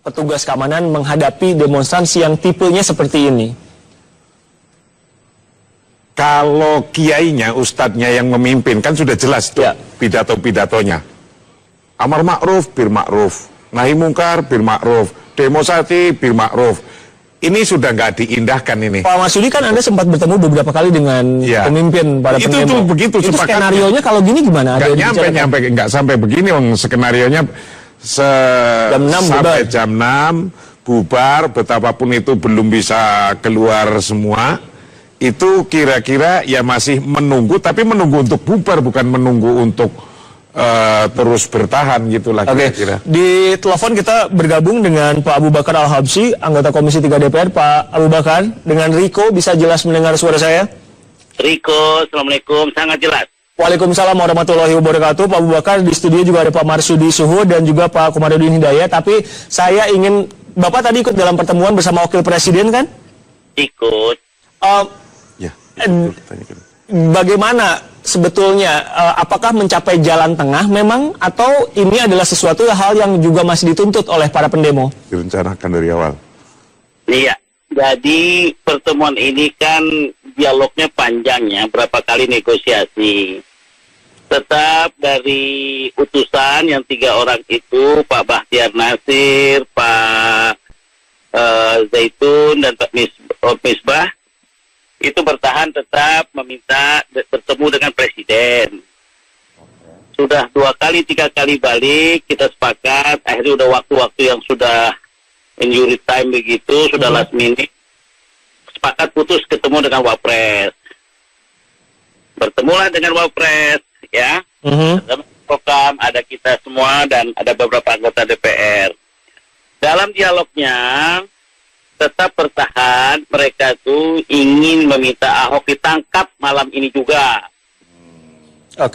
petugas keamanan menghadapi demonstrasi yang tipenya seperti ini? Kalau kiainya, ustadznya yang memimpin, kan sudah jelas tuh pidato-pidatonya. Amar ma'ruf, bir ma'ruf. Nahi mungkar, bir ma'ruf. Demonstrasi, bir ma'ruf. Ini sudah nggak diindahkan ini. Pak Marsudi, kan Anda sempat bertemu beberapa kali dengan pemimpin para pendemo. Itu begitu. Itu skenario-nya kalau gini gimana? Nggak sampai begini, skenario-nya sampai jam 6, bubar, betapapun itu belum bisa keluar semua. Itu kira-kira ya masih menunggu, tapi menunggu untuk bubar, bukan menunggu untuk terus bertahan gitulah kira-kira. Di telepon kita bergabung dengan Pak Abu Bakar Al-Habsyi, anggota Komisi 3 DPR. Pak Abu Bakar, dengan Riko bisa jelas mendengar suara saya? Riko, Assalamualaikum, sangat jelas. Waalaikumsalam warahmatullahi wabarakatuh. Pak Abu Bakar, di studio juga ada Pak Marsudi Suhud dan juga Pak Komarudin Hidayat. Tapi saya ingin, Bapak tadi ikut dalam pertemuan bersama Wakil Presiden kan? Ikut. Bagaimana sebetulnya, apakah mencapai jalan tengah memang, atau ini adalah sesuatu hal yang juga masih dituntut oleh para pendemo? Direncanakan dari awal. Iya, jadi pertemuan ini kan dialognya panjangnya, berapa kali negosiasi. Tetap dari utusan yang 3 orang itu, Pak Bahtiar Nasir, Pak Zaitun, dan Pak Misbah, itu bertahan tetap meminta bertemu dengan Presiden. Sudah 2 kali, 3 kali balik, kita sepakat, akhirnya udah waktu-waktu yang sudah injury time begitu, sudah last minute, sepakat putus ketemu dengan Wapres. Bertemulah dengan Wapres, ya. Ada program, ada kita semua, dan ada beberapa anggota DPR. Dalam dialognya, tetap bertahan, mereka tuh ingin meminta Ahok ditangkap malam ini juga. Nah,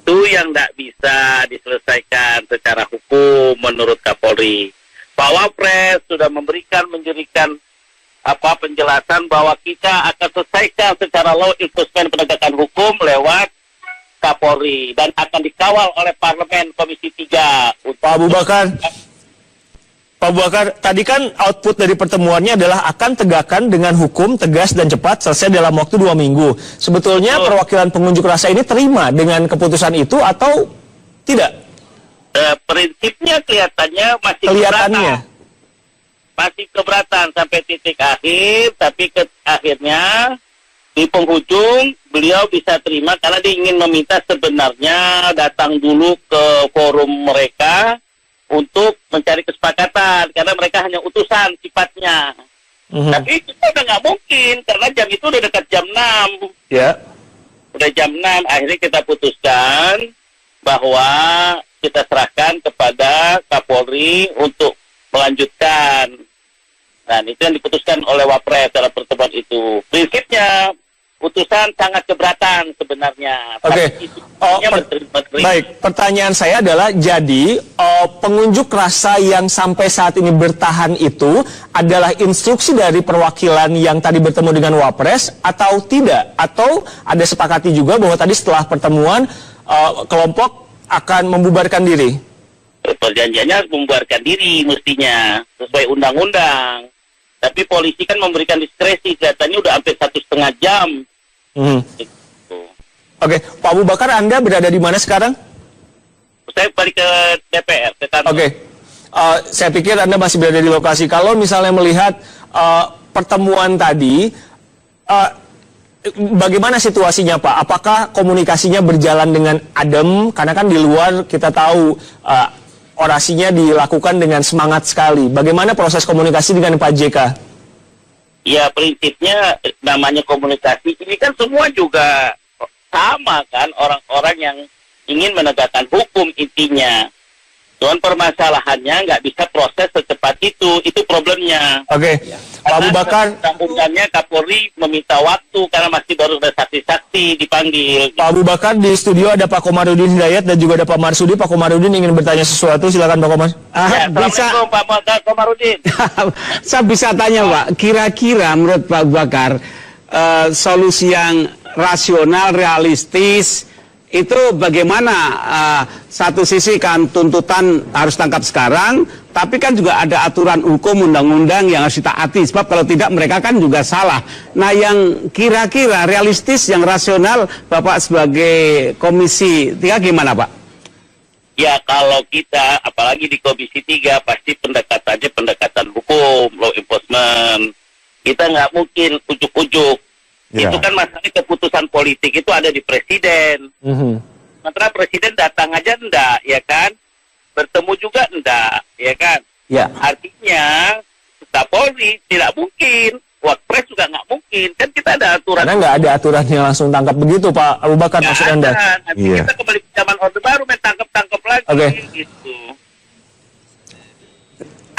itu yang tidak bisa diselesaikan secara hukum menurut Kapolri. Pak Wapres sudah memberikan penjelasan bahwa kita akan selesaikan secara law enforcement, penegakan hukum lewat Kapolri, dan akan dikawal oleh Parlemen Komisi 3. Pak Abu Bakar, tadi kan output dari pertemuannya adalah akan tegakkan dengan hukum, tegas dan cepat, selesai dalam waktu 2 minggu. Sebetulnya perwakilan pengunjuk rasa ini terima dengan keputusan itu atau tidak? Prinsipnya kelihatannya masih keberatan. Masih keberatan sampai titik akhir, tapi akhirnya di penghujung beliau bisa terima karena dia ingin meminta sebenarnya datang dulu ke forum mereka untuk mencari kesepakatan, karena mereka hanya utusan sifatnya. Tapi kita udah nggak mungkin, karena jam itu udah dekat jam 6. Udah jam 6, akhirnya kita putuskan bahwa kita serahkan kepada Kapolri untuk melanjutkan. Dan itu yang diputuskan oleh Wapres dalam pertemuan itu. Prinsipnya, utusan sangat keberatan sebenarnya. Baik, pertanyaan saya adalah, jadi pengunjuk rasa yang sampai saat ini bertahan itu adalah instruksi dari perwakilan yang tadi bertemu dengan Wapres atau tidak? Atau ada sepakati juga bahwa tadi setelah pertemuan kelompok akan membubarkan diri? Perjanjiannya membubarkan diri mestinya sesuai undang-undang. Tapi polisi kan memberikan diskresi, kelihatannya udah hampir 1,5 jam. Pak Abu Bakar, Anda berada di mana sekarang? Saya balik ke DPR, ke kantor. Saya pikir Anda masih berada di lokasi. Kalau misalnya melihat pertemuan tadi, bagaimana situasinya Pak? Apakah komunikasinya berjalan dengan adem? Karena kan di luar kita tahu orasinya dilakukan dengan semangat sekali. Bagaimana proses komunikasi dengan Pak JK? Ya, prinsipnya namanya komunikasi ini kan semua juga sama kan, orang-orang yang ingin menegakkan hukum intinya. Cuman permasalahannya nggak bisa proses secepat itu problemnya. Pak Abu Bakar, undang-undangnya Kapolri meminta waktu karena masih baru ada saksi-saksi dipanggil. Pak Abu Bakar, di studio ada Pak Komarudin Hidayat dan juga ada Pak Marsudi. Pak Komarudin ingin bertanya sesuatu, silakan Pak Komar. Assalamualaikum Pak Komarudin. Saya bisa tanya Pak, kira-kira menurut Pak Abu Bakar solusi yang rasional, realistis itu bagaimana satu sisi kan tuntutan harus tangkap sekarang, tapi kan juga ada aturan hukum undang-undang yang harus ditaati, sebab kalau tidak mereka kan juga salah. Nah, yang kira-kira realistis, yang rasional, Bapak sebagai Komisi 3 gimana, Pak? Ya, kalau kita, apalagi di Komisi 3, pasti pendekatannya pendekatan hukum, law enforcement. Kita nggak mungkin ujuk-ujuk. Ya. Itu kan masalah keputusan politik itu ada di presiden. Sementara presiden datang aja enggak, ya kan? Bertemu juga enggak, ya kan? Ya. Artinya, Kapolri tidak mungkin, Wapres juga nggak mungkin. Kan kita ada aturan. Karena nggak ada aturannya langsung tangkap begitu, Pak Abu Bakar, Nggak maksud Anda? ada. Nanti Iya. kita kembali ke zaman Orde Baru, main tangkap-tangkap lagi. Oke. Gitu.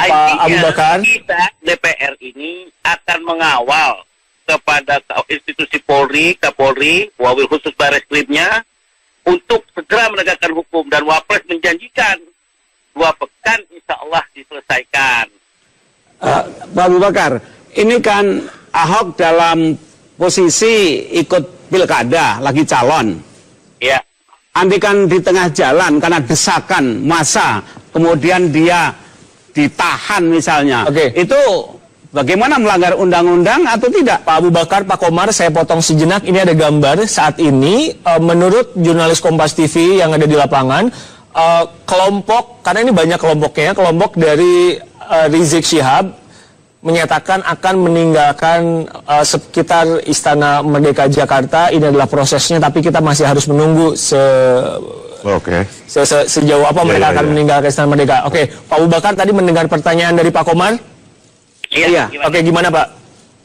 Pak Abu Bakar. Kita, DPR ini akan mengawal kepada institusi Polri, Kapolri, wabil khusus Bareskrimnya, untuk segera menegakkan hukum. Dan Wapres menjanjikan 2 pekan insya Allah diselesaikan. Pak Abu Bakar, ini kan Ahok dalam posisi ikut pilkada, lagi calon. Ya, Andai kan di tengah jalan karena desakan massa, kemudian dia ditahan misalnya, Oke. itu bagaimana, melanggar undang-undang atau tidak? Pak Abu Bakar, Pak Komar, saya potong sejenak. Ini ada gambar saat ini, menurut jurnalis Kompas TV yang ada di lapangan, kelompok, karena ini banyak kelompoknya, kelompok dari Rizik Syihab menyatakan akan meninggalkan sekitar Istana Merdeka Jakarta. Ini adalah prosesnya, tapi kita masih harus menunggu Oke. sejauh apa mereka akan meninggalkan Istana Merdeka. Oke, Pak Abu Bakar tadi mendengar pertanyaan dari Pak Komar. Iya. gimana? Oke, gimana Pak?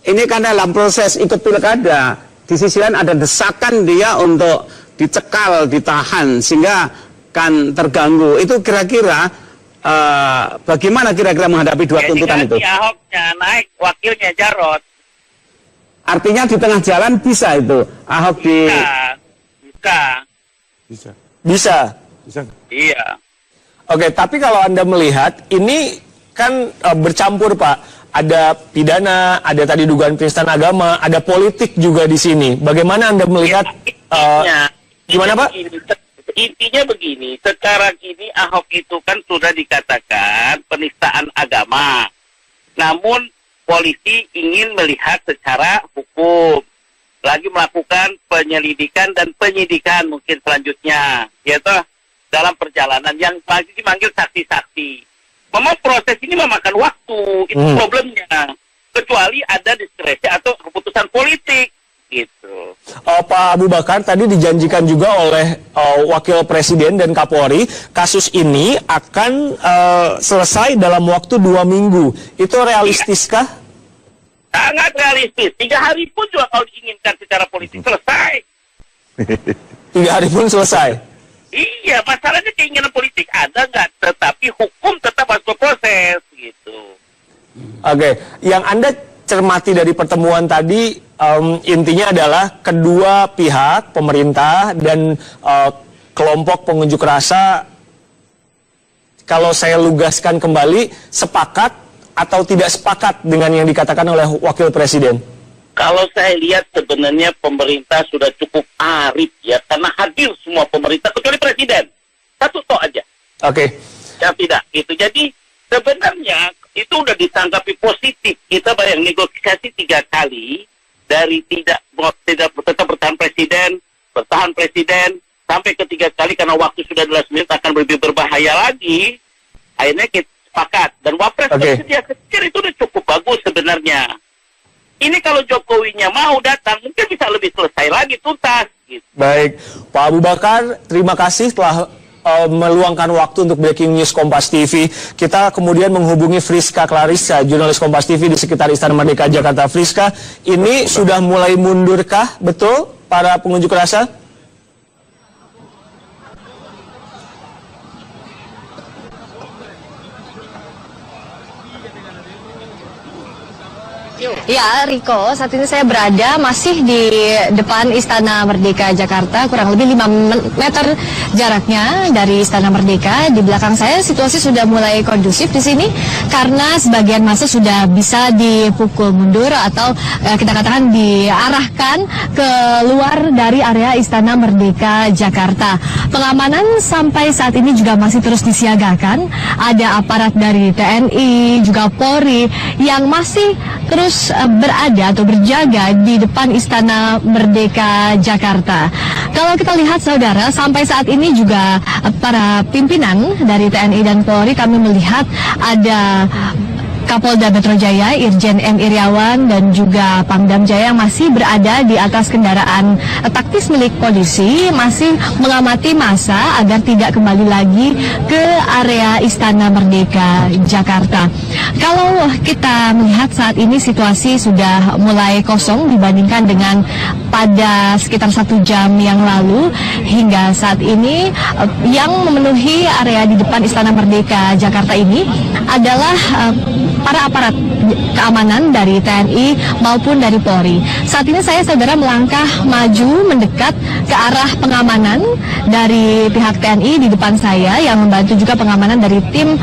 Ini kan dalam proses ikut pilkada, di sisi lain ada desakan dia untuk dicekal, ditahan, sehingga kan terganggu. Itu kira-kira bagaimana kira-kira menghadapi dua tuntutan itu? Ganti Ahoknya, naik wakilnya Jarot. Artinya di tengah jalan bisa itu Ahok di... Bisa. Bisa. Bisa. Bisa. Iya. Oke, tapi kalau Anda melihat, ini kan bercampur Pak. Ada pidana, ada tadi dugaan penistaan agama, ada politik juga di sini. Bagaimana Anda melihat... gimana Pak? Intinya begini, sekarang ini Ahok itu kan sudah dikatakan penistaan agama. Namun polisi ingin melihat secara hukum. Lagi melakukan penyelidikan dan penyidikan mungkin selanjutnya. Yaitu dalam perjalanan yang lagi dimanggil saksi-saksi. Memang proses ini memakan waktu, itu problemnya. Kecuali ada diskresi atau keputusan politik. Gitu. Pak Abu Bakar, tadi dijanjikan juga oleh Wakil Presiden dan Kapolri, kasus ini akan selesai dalam waktu 2 minggu. Itu realistiskah? Sangat realistis. 3 hari pun juga kalau diinginkan secara politik selesai. 3 hari pun selesai? Iya, masalahnya keinginan politik ada nggak? Tetapi hukum tetap harus berproses. Gitu. Oke, yang Anda cermati dari pertemuan tadi, intinya adalah kedua pihak, pemerintah dan kelompok pengunjuk rasa, kalau saya lugaskan kembali, sepakat atau tidak sepakat dengan yang dikatakan oleh Wakil Presiden? Kalau saya lihat sebenarnya pemerintah sudah cukup arif ya, karena hadir semua pemerintah kecuali presiden. Satu tok aja. Oke. Yang tidak. Gitu. Jadi sebenarnya itu udah ditanggapi positif. Kita bayang negosiasi 3 kali dari tidak tetap bertahan presiden sampai ke 3 kali karena waktu sudah 12 menit akan lebih berbahaya lagi. Akhirnya kita sepakat dan Wapres bersedia. Saya pikir itu udah cukup bagus sebenarnya. Ini kalau Jokowinya mau datang mungkin bisa lebih selesai lagi tuntas. Gitu. Baik, Pak Abu Bakar, terima kasih telah meluangkan waktu untuk Breaking News Kompas TV. Kita kemudian menghubungi Friska Clarissa, jurnalis Kompas TV di sekitar Istana Merdeka Jakarta. Friska, ini sudah mulai mundurkah betul para pengunjuk rasa? Ya, Riko, saat ini saya berada masih di depan Istana Merdeka Jakarta, kurang lebih 5 meter jaraknya dari Istana Merdeka. Di belakang saya situasi sudah mulai kondusif di sini karena sebagian massa sudah bisa dipukul mundur atau kita katakan diarahkan keluar dari area Istana Merdeka Jakarta. Pengamanan sampai saat ini juga masih terus disiagakan. Ada aparat dari TNI, juga Polri yang masih terus berada atau berjaga di depan Istana Merdeka Jakarta. Kalau kita lihat saudara, sampai saat ini juga para pimpinan dari TNI dan Polri, kami melihat ada Kapolda Metro Jaya, Irjen M. Iriawan, dan juga Pangdam Jaya yang masih berada di atas kendaraan taktis milik polisi, masih mengamati massa agar tidak kembali lagi ke area Istana Merdeka Jakarta. Kalau kita melihat saat ini situasi sudah mulai kosong dibandingkan dengan pada sekitar 1 jam yang lalu. Hingga saat ini yang memenuhi area di depan Istana Merdeka Jakarta ini adalah para aparat keamanan dari TNI maupun dari Polri. Saat ini saya saudara melangkah maju mendekat ke arah pengamanan dari pihak TNI di depan saya yang membantu juga pengamanan dari tim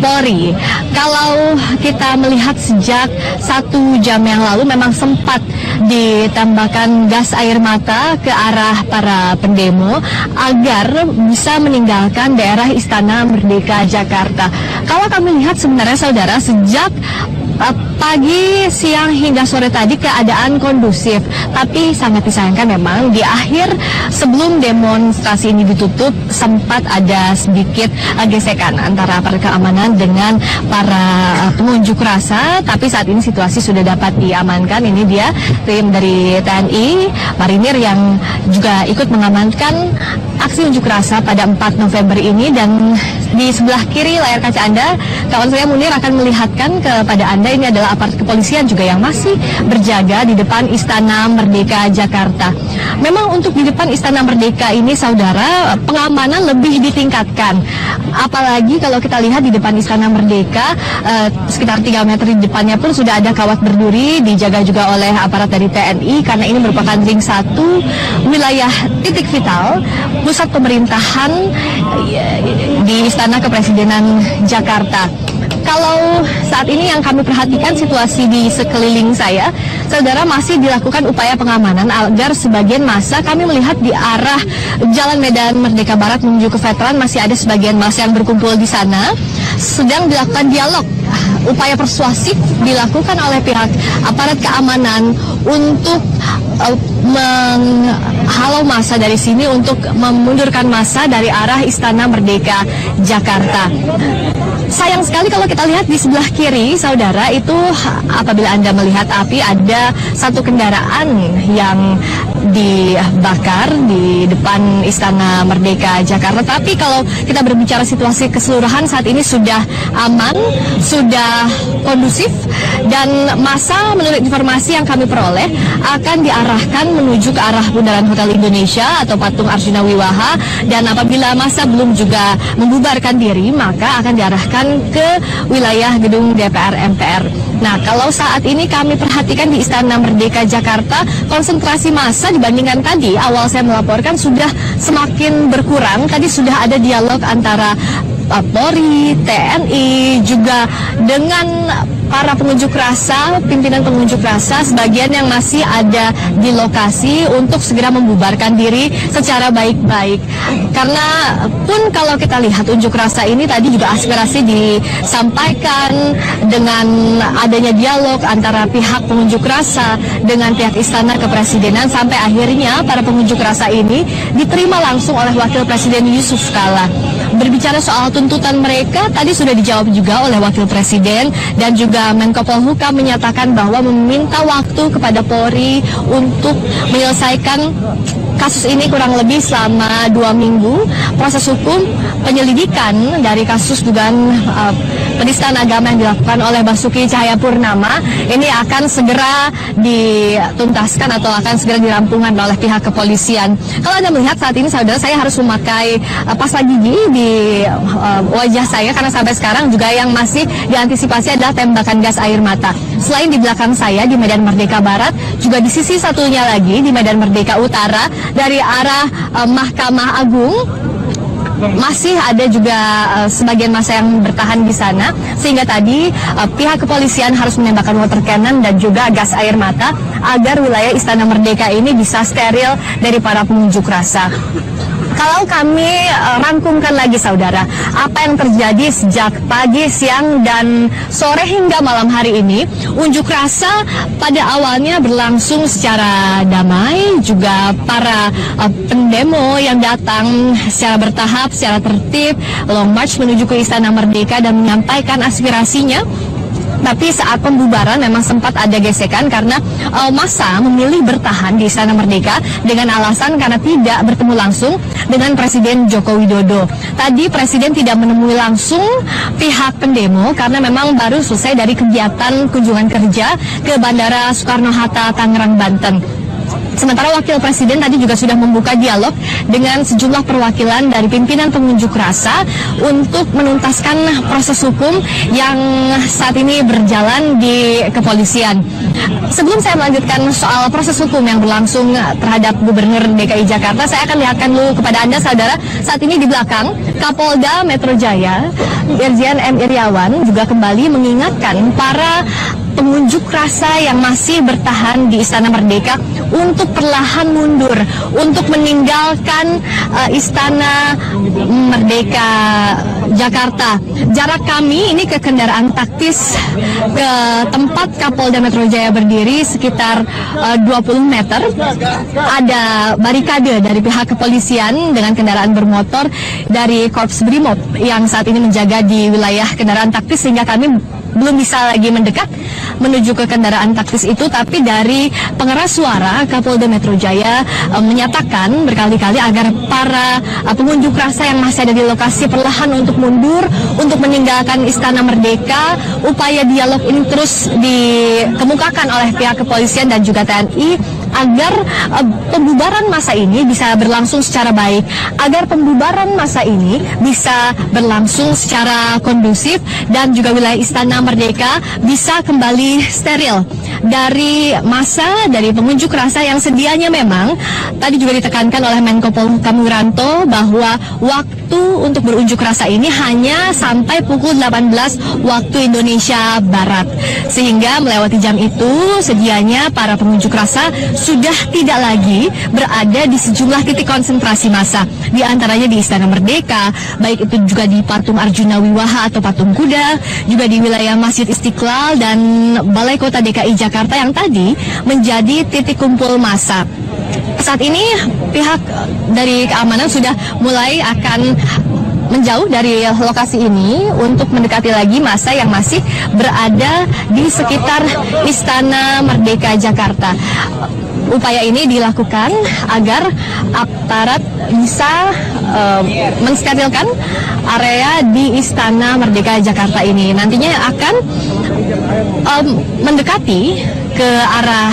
Polri. Kalau kita melihat sejak 1 jam yang lalu memang sempat ditembakkan gas air mata ke arah para pendemo agar bisa meninggalkan daerah Istana Merdeka Jakarta. Kalau kami lihat sebenarnya saudara, sejak pagi, siang hingga sore tadi keadaan kondusif, tapi sangat disayangkan memang di akhir sebelum demonstrasi ini ditutup sempat ada sedikit gesekan antara aparat keamanan dengan para pengunjuk rasa, tapi saat ini situasi sudah dapat diamankan. Ini dia tim dari TNI Marinir yang juga ikut mengamankan aksi unjuk rasa pada 4 November ini. Dan di sebelah kiri layar kaca Anda, kawan saya Munir akan melihatkan kepada Anda, ini adalah aparat kepolisian juga yang masih berjaga di depan Istana Merdeka Jakarta. Memang untuk di depan Istana Merdeka ini saudara, pengamanan lebih ditingkatkan. Apalagi kalau kita lihat di depan Istana Merdeka, sekitar 3 meter di depannya pun sudah ada kawat berduri, dijaga juga oleh aparat dari TNI karena ini merupakan ring 1 wilayah titik vital pusat pemerintahan di Istana Kepresidenan Jakarta. Kalau saat ini yang kami perhatikan situasi di sekeliling saya, saudara, masih dilakukan upaya pengamanan agar sebagian massa, kami melihat di arah Jalan Medan Merdeka Barat menuju ke Veteran masih ada sebagian massa yang berkumpul di sana, sedang dilakukan dialog. Upaya persuasif dilakukan oleh pihak aparat keamanan untuk menghalau massa dari sini, untuk memundurkan massa dari arah Istana Merdeka Jakarta. Sayang sekali kalau kita lihat di sebelah kiri, saudara, itu apabila Anda melihat api, ada satu kendaraan yang dibakar di depan Istana Merdeka Jakarta. Tapi kalau kita berbicara situasi keseluruhan saat ini sudah aman, sudah kondusif, dan massa menurut informasi yang kami peroleh akan diarahkan menuju ke arah Bundaran Hotel Indonesia atau Patung Arjuna Wiwaha, dan apabila massa belum juga membubarkan diri maka akan diarahkan ke wilayah gedung DPR MPR. Nah, kalau saat ini kami perhatikan di Istana Merdeka Jakarta, konsentrasi massa dibandingkan tadi awal saya melaporkan sudah semakin berkurang. Tadi sudah ada dialog antara Polri, TNI, juga dengan para pengunjuk rasa, pimpinan pengunjuk rasa, sebagian yang masih ada di lokasi untuk segera membubarkan diri secara baik-baik. Karena pun kalau kita lihat unjuk rasa ini tadi juga aspirasi disampaikan dengan adanya dialog antara pihak pengunjuk rasa dengan pihak Istana Kepresidenan, sampai akhirnya para pengunjuk rasa ini diterima langsung oleh Wakil Presiden Yusuf Kala. Berbicara soal tuntutan mereka, tadi sudah dijawab juga oleh Wakil Presiden, dan juga Menko Polhukam menyatakan bahwa meminta waktu kepada Polri untuk menyelesaikan kasus ini kurang lebih selama 2 minggu. Proses hukum penyelidikan dari kasus dugaan penistaan agama yang dilakukan oleh Basuki Cahayapurnama ini akan segera dituntaskan atau akan segera dirampungkan oleh pihak kepolisian. Kalau Anda melihat saat ini, saudara, saya harus memakai pasta gigi di wajah saya karena sampai sekarang juga yang masih diantisipasi adalah tembakan gas air mata. Selain di belakang saya di Medan Merdeka Barat, juga di sisi satunya lagi di Medan Merdeka Utara dari arah Mahkamah Agung masih ada juga sebagian massa yang bertahan di sana, sehingga tadi pihak kepolisian harus menembakkan water cannon dan juga gas air mata agar wilayah Istana Merdeka ini bisa steril dari para pengunjuk rasa. Kalau kami rangkumkan lagi, saudara, apa yang terjadi sejak pagi, siang, dan sore hingga malam hari ini, unjuk rasa pada awalnya berlangsung secara damai, juga para pendemo yang datang secara bertahap, secara tertib, long march menuju ke Istana Merdeka dan menyampaikan aspirasinya. Tapi saat pembubaran memang sempat ada gesekan karena massa memilih bertahan di Istana Merdeka dengan alasan karena tidak bertemu langsung dengan Presiden Joko Widodo. Tadi Presiden tidak menemui langsung pihak pendemo karena memang baru selesai dari kegiatan kunjungan kerja ke Bandara Soekarno-Hatta, Tangerang, Banten. Sementara Wakil Presiden tadi juga sudah membuka dialog dengan sejumlah perwakilan dari pimpinan pengunjuk rasa untuk menuntaskan proses hukum yang saat ini berjalan di kepolisian. Sebelum saya melanjutkan soal proses hukum yang berlangsung terhadap Gubernur DKI Jakarta, saya akan lihatkan dulu kepada Anda, saudara, saat ini di belakang Kapolda Metro Jaya, Irjen M. Iriawan, juga kembali mengingatkan para pengunjuk rasa yang masih bertahan di Istana Merdeka untuk perlahan mundur, untuk meninggalkan Istana Merdeka Jakarta. Jarak kami ini ke kendaraan taktis ke tempat Kapolda Metro Jaya berdiri sekitar 20 meter. Ada barikade dari pihak kepolisian dengan kendaraan bermotor dari Korps Brimob yang saat ini menjaga di wilayah kendaraan taktis, sehingga kami belum bisa lagi mendekat menuju ke kendaraan taktis itu. Tapi dari pengeras suara Kapolda Metro Jaya menyatakan berkali-kali agar para pengunjuk rasa yang masih ada di lokasi perlahan untuk mundur, untuk meninggalkan Istana Merdeka. Upaya dialog ini terus dikemukakan oleh pihak kepolisian dan juga TNI agar pembubaran massa ini bisa berlangsung secara baik, agar pembubaran massa ini bisa berlangsung secara kondusif dan juga wilayah Istana Merdeka bisa kembali steril dari massa, dari pengunjuk rasa yang sedianya memang tadi juga ditekankan oleh Menko Polhukam Wiranto bahwa waktu untuk berunjuk rasa ini hanya sampai pukul 18 waktu Indonesia Barat, sehingga melewati jam itu sedianya para pengunjuk rasa sudah tidak lagi berada di sejumlah titik konsentrasi massa, di antaranya di Istana Merdeka, baik itu juga di Patung Arjuna Wiwaha atau Patung Kuda, juga di wilayah Masjid Istiqlal dan Balai Kota DKI Jakarta yang tadi menjadi titik kumpul massa. Saat ini pihak dari keamanan sudah mulai akan menjauh dari lokasi ini untuk mendekati lagi massa yang masih berada di sekitar Istana Merdeka Jakarta. Upaya ini dilakukan agar aparat bisa mensterilkan area di Istana Merdeka Jakarta ini. Nantinya akan mendekati ke arah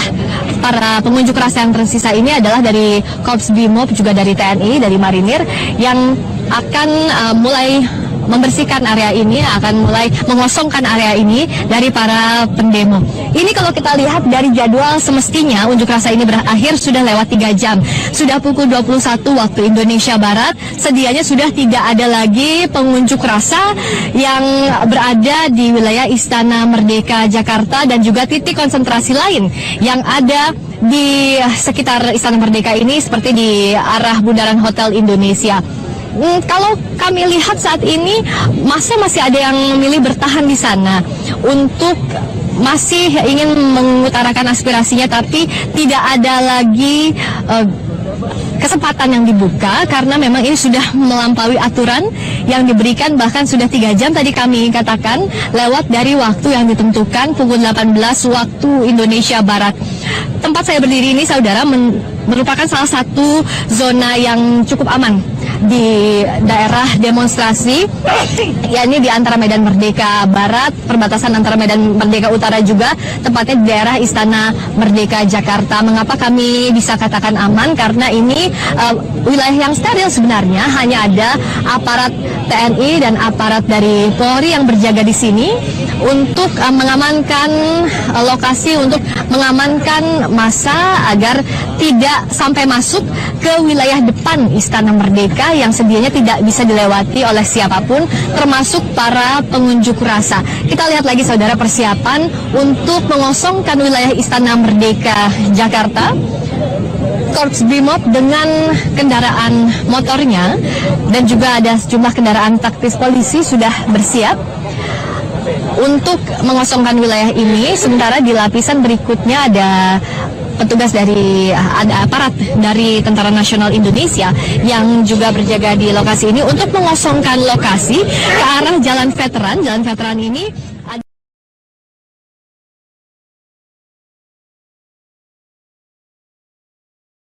para pengunjuk rasa yang tersisa ini adalah dari Korps Brimob, juga dari TNI, dari Marinir yang akan mulai membersihkan area ini, akan mulai mengosongkan area ini dari para pendemo. Ini kalau kita lihat dari jadwal semestinya unjuk rasa ini berakhir sudah lewat 3 jam. Sudah pukul 21 waktu Indonesia Barat, sedianya sudah tidak ada lagi pengunjuk rasa yang berada di wilayah Istana Merdeka Jakarta dan juga titik konsentrasi lain yang ada di sekitar Istana Merdeka ini seperti di arah Bundaran Hotel Indonesia. Kalau kami lihat saat ini massa masih ada yang memilih bertahan di sana untuk masih ingin mengutarakan aspirasinya, tapi tidak ada lagi kesempatan yang dibuka karena memang ini sudah melampaui aturan yang diberikan, bahkan sudah 3 jam tadi kami katakan lewat dari waktu yang ditentukan pukul 18 waktu Indonesia Barat. tempat saya berdiri ini, saudara, merupakan salah satu zona yang cukup aman di daerah demonstrasi, yakni di antara Medan Merdeka Barat, perbatasan antara Medan Merdeka Utara juga, tepatnya di daerah Istana Merdeka Jakarta. Mengapa kami bisa katakan aman? Karena ini wilayah yang steril sebenarnya, hanya ada aparat TNI dan aparat dari Polri yang berjaga di sini untuk mengamankan lokasi, untuk mengamankan massa agar tidak sampai masuk ke wilayah depan Istana Merdeka yang sedianya tidak bisa dilewati oleh siapapun, termasuk para pengunjuk rasa. Kita lihat lagi, saudara, persiapan untuk mengosongkan wilayah Istana Merdeka Jakarta. Korps Brimob dengan kendaraan motornya dan juga ada sejumlah kendaraan taktis polisi sudah bersiap untuk mengosongkan wilayah ini. Sementara di lapisan berikutnya ada petugas dari aparat dari Tentara Nasional Indonesia yang juga berjaga di lokasi ini untuk mengosongkan lokasi ke arah Jalan Veteran. Jalan Veteran ini